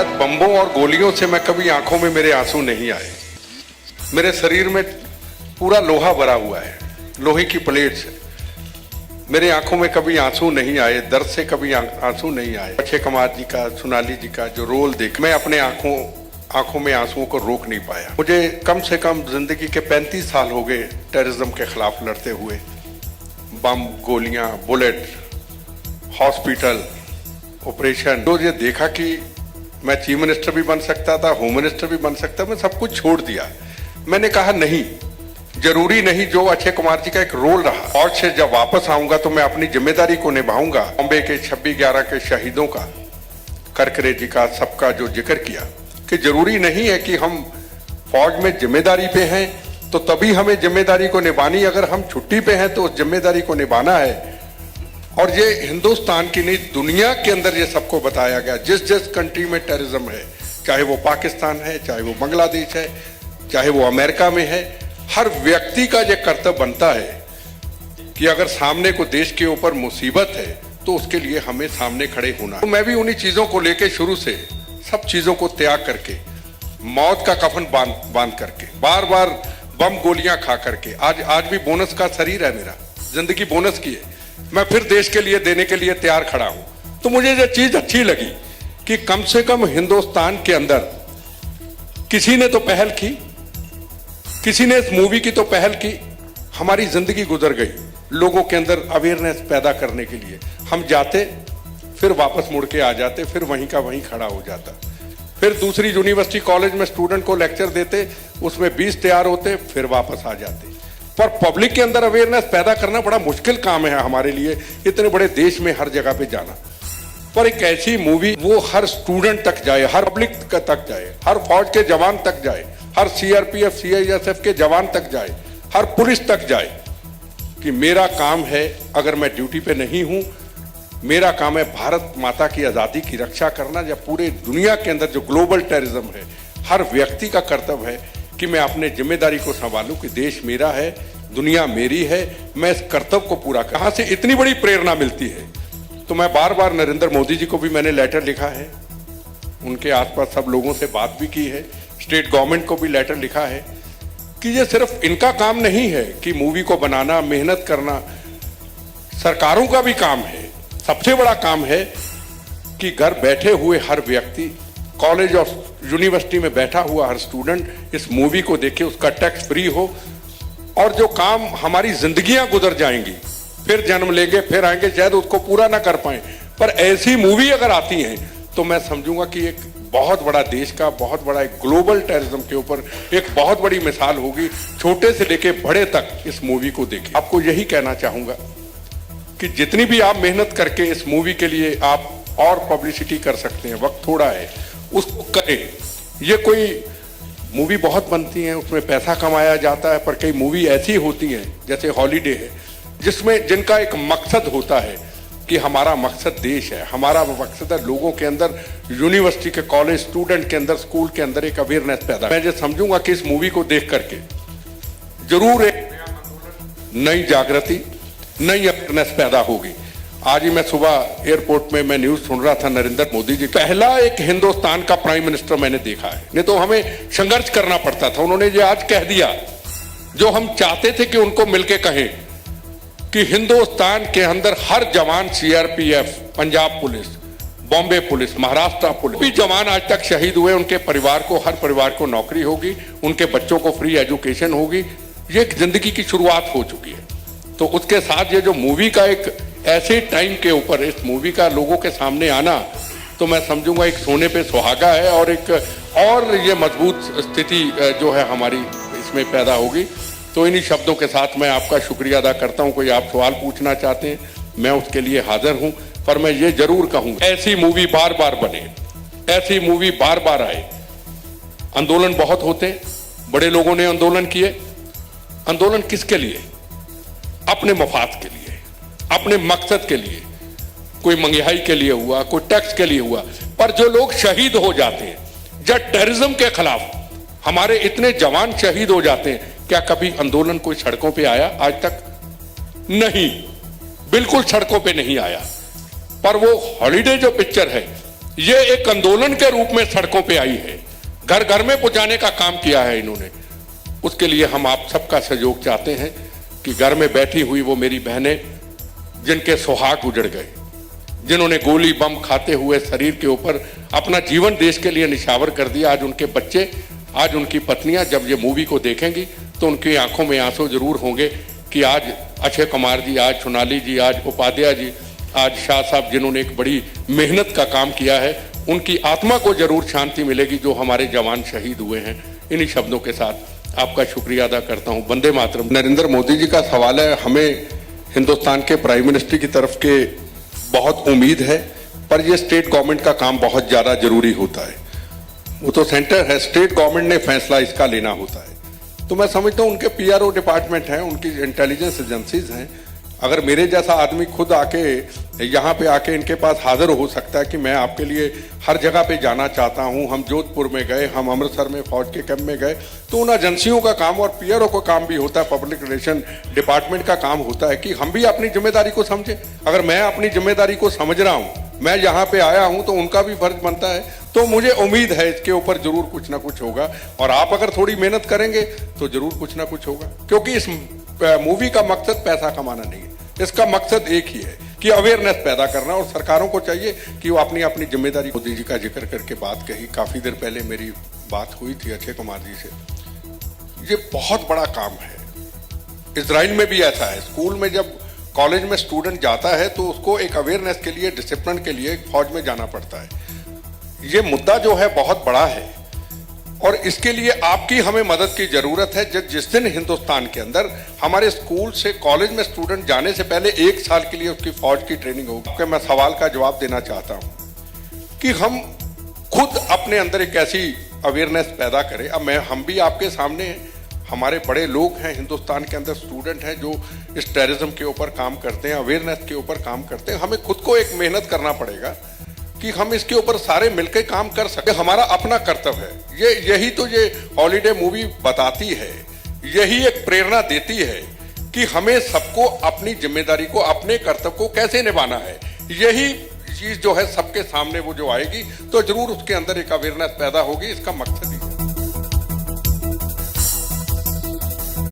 शायद बम्बों और गोलियों से मैं कभी आंखों में मेरे आंसू नहीं आए। मेरे शरीर में पूरा लोहा भरा हुआ है, लोहे की प्लेट से। मेरे आंखों में कभी आंसू नहीं आए, दर्द से कभी आंसू नहीं आए। अक्षय कुमार जी का, सोनाली जी का जो रोल देख मैं अपने आंखों में आंसुओं को रोक नहीं पाया। मुझे कम से कम जिंदगी के 35 साल हो गए टेररिज्म के खिलाफ लड़ते हुए। बम, गोलियां, बुलेट, हॉस्पिटल, ऑपरेशन। तो ये देखा कि मैं चीफ मिनिस्टर भी बन सकता था, होम मिनिस्टर भी बन सकता, मैं सब कुछ छोड़ दिया। मैंने कहा नहीं, जरूरी नहीं। जो अक्षय कुमार जी का एक रोल रहा, और से जब वापस आऊंगा तो मैं अपनी जिम्मेदारी को निभाऊंगा। बॉम्बे के 26/11 के शहीदों का, करकरे जी का, सबका जो जिक्र किया कि जरूरी नहीं है कि हम फौज में जिम्मेदारी पे हैं तो तभी हमें जिम्मेदारी को निभानी। अगर हम छुट्टी पे हैं तो उस जिम्मेदारी को निभाना है। और ये हिंदुस्तान की नहीं, दुनिया के अंदर ये सबको बताया गया। जिस जिस कंट्री में टेररिज्म है, चाहे वो पाकिस्तान है, चाहे वो बांग्लादेश है, चाहे वो अमेरिका में है, हर व्यक्ति का ये कर्तव्य बनता है कि अगर सामने को देश के ऊपर मुसीबत है तो उसके लिए हमें सामने खड़े होना। तो मैं भी उन्हीं चीजों को लेके शुरू से सब चीजों को त्याग करके, मौत का कफन बांध करके, बार बार बम गोलियां खा करके, आज भी बोनस का शरीर है मेरा, जिंदगी बोनस की है। मैं फिर देश के लिए देने के लिए तैयार खड़ा हूं। तो मुझे ये चीज अच्छी लगी कि कम से कम हिंदुस्तान के अंदर किसी ने तो पहल की, किसी ने इस मूवी की तो पहल की। हमारी जिंदगी गुजर गई लोगों के अंदर अवेयरनेस पैदा करने के लिए। हम जाते, फिर वापस मुड़ के आ जाते, फिर वहीं का वहीं खड़ा हो जाता। फिर दूसरी यूनिवर्सिटी कॉलेज में स्टूडेंट को लेक्चर देते, उसमें 20 तैयार होते, फिर वापस आ जाते। पर पब्लिक के अंदर अवेयरनेस पैदा करना बड़ा मुश्किल काम है हमारे लिए, इतने बड़े देश में हर जगह पे जाना। पर एक ऐसी मूवी वो हर स्टूडेंट तक जाए, हर पब्लिक तक जाए, हर फौज के जवान तक जाए, हर सीआरपीएफ सीआईएसएफ के जवान तक जाए, हर पुलिस तक जाए कि मेरा काम है, अगर मैं ड्यूटी पे नहीं हूं, मेरा काम है भारत माता की आजादी की रक्षा करना। या पूरे दुनिया के अंदर जो ग्लोबल टेररिज्म है, हर व्यक्ति का कर्तव्य है कि मैं अपने जिम्मेदारी को संभालूं कि देश मेरा है, दुनिया मेरी है, मैं इस कर्तव्य को पूरा। कहां से इतनी बड़ी प्रेरणा मिलती है? तो मैं बार बार नरेंद्र मोदी जी को भी मैंने लेटर लिखा है, उनके आसपास सब लोगों से बात भी की है, स्टेट गवर्नमेंट को भी लेटर लिखा है कि ये सिर्फ इनका काम नहीं है कि मूवी को बनाना, मेहनत करना, सरकारों का भी काम है। सबसे बड़ा काम है कि घर बैठे हुए हर व्यक्ति, कॉलेज और यूनिवर्सिटी में बैठा हुआ हर स्टूडेंट इस मूवी को देखे, उसका टैक्स फ्री हो। और जो काम हमारी जिंदगियां गुजर जाएंगी, फिर जन्म लेंगे, फिर आएंगे, शायद उसको पूरा ना कर पाए, पर ऐसी मूवी अगर आती है तो मैं समझूंगा कि एक बहुत बड़ा देश का, बहुत बड़ा एक ग्लोबल टेररिज्म के ऊपर एक बहुत बड़ी मिसाल होगी। छोटे से लेके बड़े तक इस मूवी को देखें। आपको यही कहना चाहूंगा कि जितनी भी आप मेहनत करके इस मूवी के लिए आप और पब्लिसिटी कर सकते हैं, वक्त थोड़ा है, उसको करें। ये कोई मूवी बहुत बनती हैं, उसमें पैसा कमाया जाता है, पर कई मूवी ऐसी होती हैं जैसे हॉलीडे है, जिसमें जिनका एक मकसद होता है कि हमारा मकसद देश है, हमारा मकसद है लोगों के अंदर, यूनिवर्सिटी के, कॉलेज, स्टूडेंट के अंदर, स्कूल के अंदर एक अवेयरनेस पैदा। मैं ये समझूंगा कि इस मूवी को देख करके जरूर एक नई जागृति, नई अवेयरनेस पैदा होगी। आज ही मैं सुबह एयरपोर्ट में मैं न्यूज सुन रहा था, नरेंद्र मोदी जी पहला एक हिंदुस्तान का प्राइम मिनिस्टर मैंने देखा है। नहीं तो हमें संघर्ष करना पड़ता था, उन्होंने ये आज कह दिया जो हम चाहते थे कि उनको मिलके कहें कि हिंदुस्तान के अंदर हर जवान, CRPF, Punjab police, Bombay police, Maharashtra police, भी जवान आज तक शहीद हुए, उनके परिवार को, हर परिवार को नौकरी होगी, उनके बच्चों को फ्री एजुकेशन होगी। ये एक जिंदगी की शुरुआत हो चुकी है। तो उसके साथ ये जो मूवी का एक ऐसे टाइम के ऊपर इस मूवी का लोगों के सामने आना, तो मैं समझूंगा एक सोने पे सुहागा है और एक और ये मजबूत स्थिति जो है हमारी इसमें पैदा होगी। तो इन्हीं शब्दों के साथ मैं आपका शुक्रिया अदा करता हूं। कोई आप सवाल पूछना चाहते हैं, मैं उसके लिए हाजिर हूं, पर मैं ये जरूर कहूंगा ऐसी मूवी बार बार बने, ऐसी मूवी बार बार आए। आंदोलन बहुत होते, बड़े लोगों ने आंदोलन किए। आंदोलन किसके लिए? अपने मफाद के लिए, अपने मकसद के लिए। कोई महंगाई के लिए हुआ, कोई टैक्स के लिए हुआ, पर जो लोग शहीद हो जाते हैं जब टेररिज्म के खिलाफ हमारे इतने जवान शहीद हो जाते हैं, क्या कभी आंदोलन कोई सड़कों पे आया? आज तक नहीं, बिल्कुल सड़कों पे नहीं आया। पर वो हॉलीडे जो पिक्चर है, ये एक आंदोलन के रूप में सड़कों पे आई है, घर घर में पहुंचाने का काम किया है इन्होंने। उसके लिए हम आप सबका सहयोग चाहते हैं कि घर में बैठी हुई वो मेरी बहनें जिनके सुहाग उजड़ गए, जिन्होंने गोली बम खाते हुए शरीर के ऊपर अपना जीवन देश के लिए निछावर कर दिया, आज उनके बच्चे, आज उनकी पत्नियां जब ये मूवी को देखेंगी तो उनकी आंखों में आंसू जरूर होंगे कि आज अक्षय कुमार जी, आज सोनाली जी, आज उपाध्याय जी, आज शाह साहब जिन्होंने एक बड़ी मेहनत का काम किया है, उनकी आत्मा को जरूर शांति मिलेगी जो हमारे जवान शहीद हुए हैं। इन्हीं शब्दों के साथ आपका शुक्रिया अदा करता हूं। वंदे मातरम। नरेंद्र मोदी जी का सवाल है, हमें हिंदुस्तान के प्राइम मिनिस्टर की तरफ के बहुत उम्मीद है, पर यह स्टेट गवर्नमेंट का काम बहुत ज्यादा जरूरी होता है। वो तो सेंटर है, स्टेट गवर्नमेंट ने फैसला इसका लेना होता है। तो मैं समझता हूं उनके पीआरओ डिपार्टमेंट है, उनकी इंटेलिजेंस एजेंसीज हैं। अगर मेरे जैसा आदमी खुद आके यहाँ पे आके इनके पास हाजिर हो सकता है कि मैं आपके लिए हर जगह पे जाना चाहता हूँ, हम जोधपुर में गए, हम अमृतसर में फौज के कैंप में गए, तो उन एजेंसियों का काम और पीआरओ का काम भी होता है, पब्लिक रिलेशन डिपार्टमेंट का काम होता है कि हम भी अपनी जिम्मेदारी को समझें। अगर मैं अपनी जिम्मेदारी को समझ रहा हूँ, मैं यहाँ पे आया हूँ, तो उनका भी फर्ज बनता है। तो मुझे उम्मीद है इसके ऊपर जरूर कुछ ना कुछ होगा, और आप अगर थोड़ी मेहनत करेंगे तो जरूर कुछ ना कुछ होगा, क्योंकि इस मूवी का मकसद पैसा कमाना नहीं है। इसका मकसद एक ही है कि अवेयरनेस पैदा करना, और सरकारों को चाहिए कि वो अपनी अपनी जिम्मेदारी। मोदी जी का जिक्र करके बात कही, काफी देर पहले मेरी बात हुई थी अक्षय कुमार जी से। ये बहुत बड़ा काम है। इजराइल में भी ऐसा है, स्कूल में जब कॉलेज में स्टूडेंट जाता है तो उसको एक अवेयरनेस के लिए, डिसिप्लिन के लिए फौज में जाना पड़ता है। ये मुद्दा जो है बहुत बड़ा है, और इसके लिए आपकी हमें मदद की जरूरत है। जिस दिन हिंदुस्तान के अंदर हमारे स्कूल से कॉलेज में स्टूडेंट जाने से पहले 1 साल के लिए उसकी फौज की ट्रेनिंग होगी। मैं सवाल का जवाब देना चाहता हूं कि हम खुद अपने अंदर एक ऐसी अवेयरनेस पैदा करें। अब हम भी आपके सामने हैं, हमारे बड़े लोग हैं हिंदुस्तान के अंदर, स्टूडेंट हैं जो इस टेररिज्म के ऊपर काम करते हैं, अवेयरनेस के ऊपर काम करते हैं। हमें खुद को एक मेहनत करना पड़ेगा कि हम इसके ऊपर सारे मिलकर काम कर सके। हमारा अपना कर्तव्य है। यही तो ये हॉलीडे मूवी बताती है, यही एक प्रेरणा देती है कि हमें सबको अपनी जिम्मेदारी को, अपने कर्तव्य को कैसे निभाना है। यही चीज जो है सबके सामने वो जो आएगी तो जरूर उसके अंदर एक अवेयरनेस पैदा होगी। इसका मकसद ही